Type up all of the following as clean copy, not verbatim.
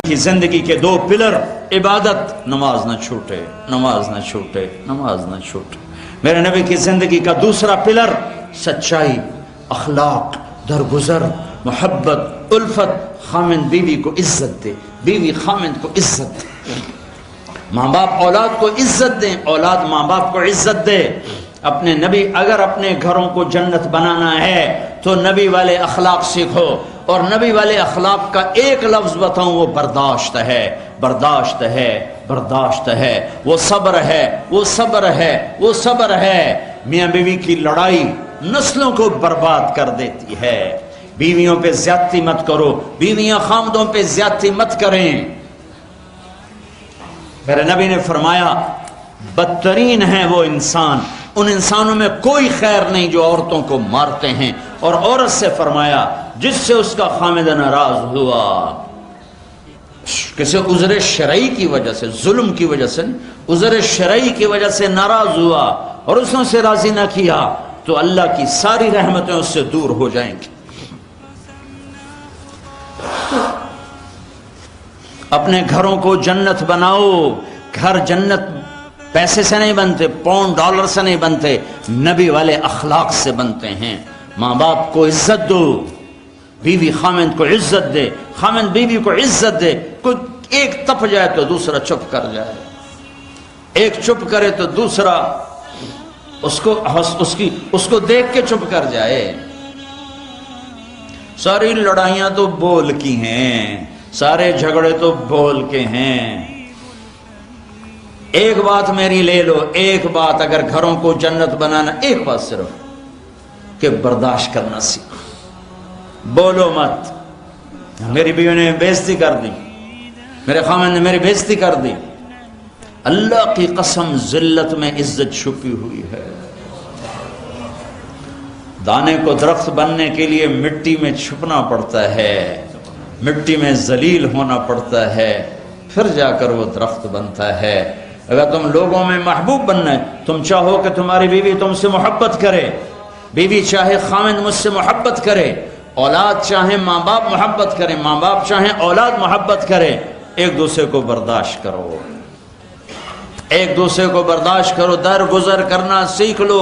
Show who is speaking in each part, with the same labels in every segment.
Speaker 1: کی زندگی کے دو پلر، عبادت، نماز نہ چھوٹے، نماز نہ چھوٹے، نماز نہ چھوٹے۔ میرے نبی کی زندگی کا دوسرا پلر سچائی، اخلاق، درگزر، محبت، الفت، خامند بیوی کو عزت دے، بیوی خامند کو عزت دے، ماں باپ اولاد کو عزت دیں، اولاد ماں باپ کو عزت دے۔ اپنے نبی، اگر اپنے گھروں کو جنت بنانا ہے تو نبی والے اخلاق سیکھو، اور نبی والے اخلاق کا ایک لفظ بتاؤں، وہ برداشت ہے، برداشت ہے، برداشت ہے، وہ صبر ہے، وہ صبر ہے، وہ صبر ہے۔ میاں بیوی کی لڑائی نسلوں کو برباد کر دیتی ہے۔ بیویوں پہ زیادتی مت کرو، بیویاں خامدوں پہ زیادتی مت کریں۔ میرے نبی نے فرمایا بدترین ہے وہ انسان، ان انسانوں میں کوئی خیر نہیں جو عورتوں کو مارتے ہیں، اور عورت سے فرمایا جس سے اس کا خامد ناراض ہوا، کسی عذر شرعی کی وجہ سے، ظلم کی وجہ سے، عذر شرعی کی وجہ سے ناراض ہوا اور اس نے اسے راضی نہ کیا، تو اللہ کی ساری رحمتیں اس سے دور ہو جائیں گی۔ اپنے گھروں کو جنت بناؤ۔ گھر جنت پیسے سے نہیں بنتے، پاؤنڈ ڈالر سے نہیں بنتے، نبی والے اخلاق سے بنتے ہیں۔ ماں باپ کو عزت دو، بیوی خامند کو عزت دے، خامند بیوی کو عزت دے۔ کوئی ایک تپ جائے تو دوسرا چپ کر جائے، ایک چپ کرے تو دوسرا اس کو دیکھ کے چپ کر جائے۔ ساری لڑائیاں تو بول کی ہیں، سارے جھگڑے تو بول کے ہیں۔ ایک بات میری لے لو، ایک بات اگر گھروں کو جنت بنانا، ایک بات صرف کہ برداشت کرنا سیکھو، بولو مت۔ میری بیوی نے بےعزتی کر دی، میرے خامن نے میری بےعزتی کر دی، اللہ کی قسم ذلت میں عزت چھپی ہوئی ہے۔ دانے کو درخت بننے کے لیے مٹی میں چھپنا پڑتا ہے، مٹی میں ذلیل ہونا پڑتا ہے، پھر جا کر وہ درخت بنتا ہے۔ اگر تم لوگوں میں محبوب بننا ہے، تم چاہو کہ تمہاری بیوی تم سے محبت کرے، بیوی چاہے خامند مجھ سے محبت کرے، اولاد چاہے ماں باپ محبت کرے، ماں باپ چاہے اولاد محبت کرے، ایک دوسرے کو برداشت کرو، ایک دوسرے کو برداشت کرو، درگزر کرنا سیکھ لو۔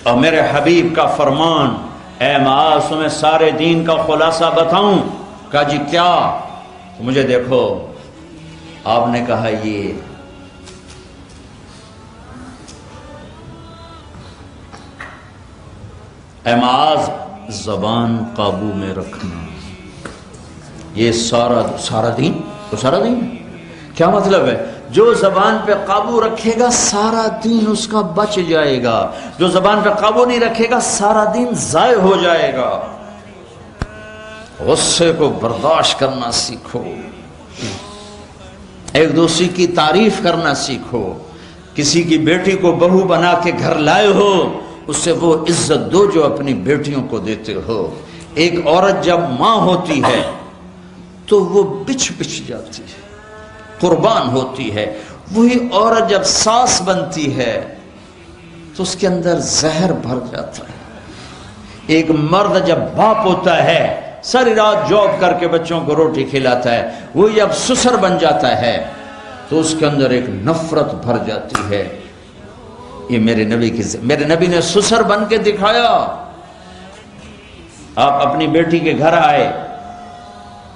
Speaker 1: اور میرے حبیب کا فرمان، اے معاذ تمہیں سارے دین کا خلاصہ بتاؤں؟ کہا جی کیا؟ تو مجھے دیکھو، آپ نے کہا یہ اے معاذ زبان قابو میں رکھنا۔ یہ سارا دین تو سارا دین کیا مطلب ہے؟ جو زبان پہ قابو رکھے گا سارا دین اس کا بچ جائے گا، جو زبان پہ قابو نہیں رکھے گا سارا دین ضائع ہو جائے گا۔ غصے کو برداشت کرنا سیکھو، ایک دوسرے کی تعریف کرنا سیکھو۔ کسی کی بیٹی کو بہو بنا کے گھر لائے ہو، اس سے وہ عزت دو جو اپنی بیٹیوں کو دیتے ہو۔ ایک عورت جب ماں ہوتی ہے تو وہ بچ جاتی ہے، قربان ہوتی ہے۔ وہی عورت جب ساس بنتی ہے تو اس کے اندر زہر بھر جاتا ہے۔ ایک مرد جب باپ ہوتا ہے، ساری رات جاب کر کے بچوں کو روٹی کھلاتا ہے، وہ جب سسر بن جاتا ہے تو اس کے اندر ایک نفرت بھر جاتی ہے۔ یہ میرے نبی نے سسر بن کے دکھایا۔ آپ اپنی بیٹی کے گھر آئے،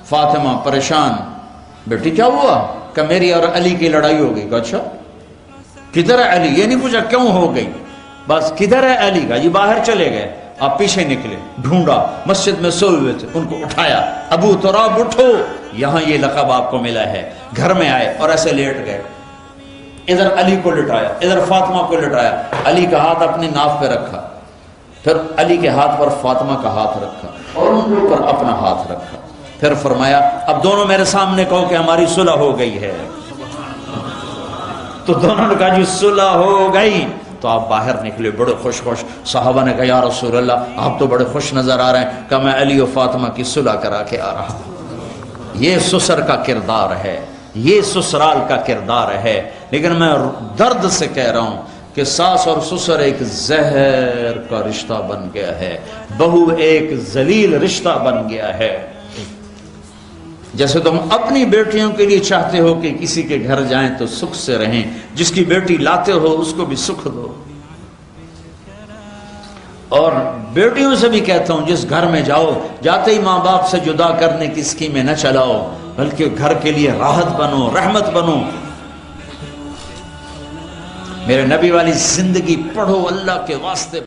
Speaker 1: فاطمہ پریشان، بیٹی کیا ہوا؟ کہ میری اور علی کی لڑائی ہو گئی۔ اچھا کدھر ہے علی؟ یہ نہیں پوچھا کیوں ہو گئی، بس کدھر ہے علی؟ کا یہ باہر چلے گئے۔ آپ پیچھے نکلے، ڈھونڈا، مسجد میں سوئے ہوئے تھے، ان کو اٹھایا، ابو تراب اٹھو، یہاں یہ لقب آپ کو ملا ہے۔ گھر میں آئے اور ایسے لیٹ گئے، ادھر علی کو لٹایا، ادھر فاطمہ کو لٹایا، علی کا ہاتھ اپنی ناف پہ رکھا، پھر علی کے ہاتھ پر فاطمہ کا ہاتھ رکھا اور ان کے اوپر اپنا ہاتھ رکھا، پھر فرمایا اب دونوں میرے سامنے کہو کہ ہماری صلح ہو گئی ہے۔ تو دونوں نے کہا جی صلح ہو گئی۔ تو آپ باہر نکلے بڑے خوش۔ صحابہ نے کہا یا رسول اللہ آپ تو بڑے خوش نظر آ رہے ہیں۔ کہ میں علی و فاطمہ کی صلح کرا کے آ رہا ہوں۔ یہ سسر کا کردار ہے، یہ سسرال کا کردار ہے۔ لیکن میں درد سے کہہ رہا ہوں کہ ساس اور سسر ایک زہر کا رشتہ بن گیا ہے، بہو ایک ذلیل رشتہ بن گیا ہے۔ جیسے تم اپنی بیٹیوں کے لیے چاہتے ہو کہ کسی کے گھر جائیں تو سکھ سے رہیں، جس کی بیٹی لاتے ہو اس کو بھی سکھ دو۔ اور بیٹیوں سے بھی کہتا ہوں جس گھر میں جاؤ جاتے ہی ماں باپ سے جدا کرنے کی اسکیمیں نہ چلاؤ، بلکہ گھر کے لیے راحت بنو، رحمت بنو۔ میرے نبی والی زندگی پڑھو اللہ کے واسطے۔